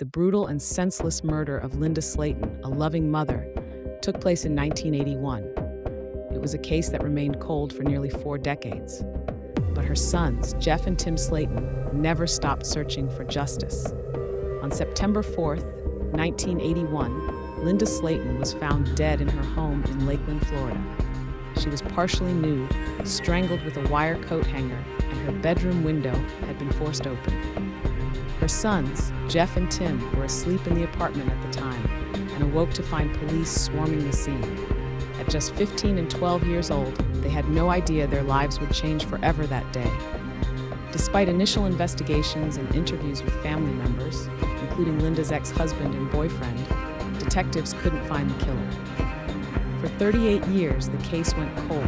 The brutal and senseless murder of Linda Slaten, a loving mother, took place in 1981. It was a case that remained cold for nearly 4 decades. But her sons, Jeff and Tim Slaten, never stopped searching for justice. On September 4th, 1981, Linda Slaten was found dead in her home in Lakeland, Florida. She was partially nude, strangled with a wire coat hanger, and her bedroom window had been forced open. Her sons, Jeff and Tim, were asleep in the apartment at the time and awoke to find police swarming the scene. At just 15 and 12 years old, they had no idea their lives would change forever that day. Despite initial investigations and interviews with family members, including Linda's ex-husband and boyfriend, detectives couldn't find the killer. For 38 years, the case went cold,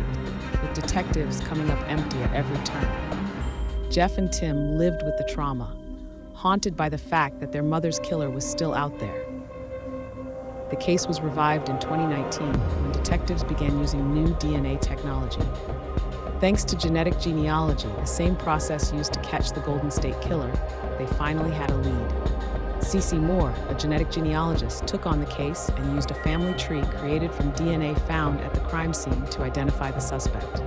with detectives coming up empty at every turn. Jeff and Tim lived with the trauma, haunted by the fact that their mother's killer was still out there. The case was revived in 2019 when detectives began using new DNA technology. Thanks to genetic genealogy, the same process used to catch the Golden State Killer, they finally had a lead. C.C. Moore, a genetic genealogist, took on the case and used a family tree created from DNA found at the crime scene to identify the suspect.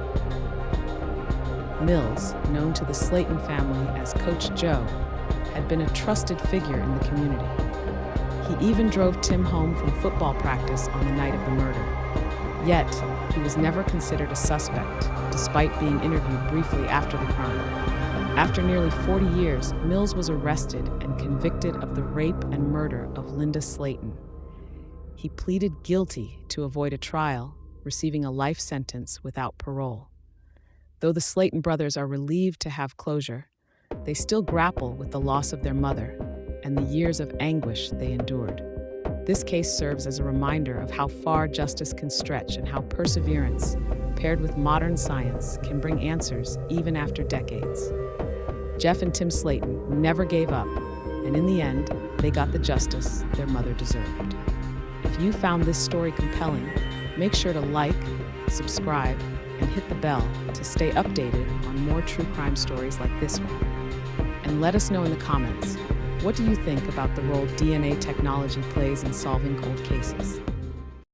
Mills, known to the Slaten family as Coach Joe, had been a trusted figure in the community. He even drove Tim home from football practice on the night of the murder. Yet, he was never considered a suspect, despite being interviewed briefly after the crime. After nearly 40 years, Mills was arrested and convicted of the rape and murder of Linda Slaten. He pleaded guilty to avoid a trial, receiving a life sentence without parole. Though the Slaten brothers are relieved to have closure, they still grapple with the loss of their mother and the years of anguish they endured. This case serves as a reminder of how far justice can stretch and how perseverance, paired with modern science, can bring answers even after decades. Jeff and Tim Slaten never gave up, and in the end, they got the justice their mother deserved. If you found this story compelling, make sure to like, subscribe, and hit the bell to stay updated on more true crime stories like this one. And let us know in the comments, what do you think about the role DNA technology plays in solving cold cases?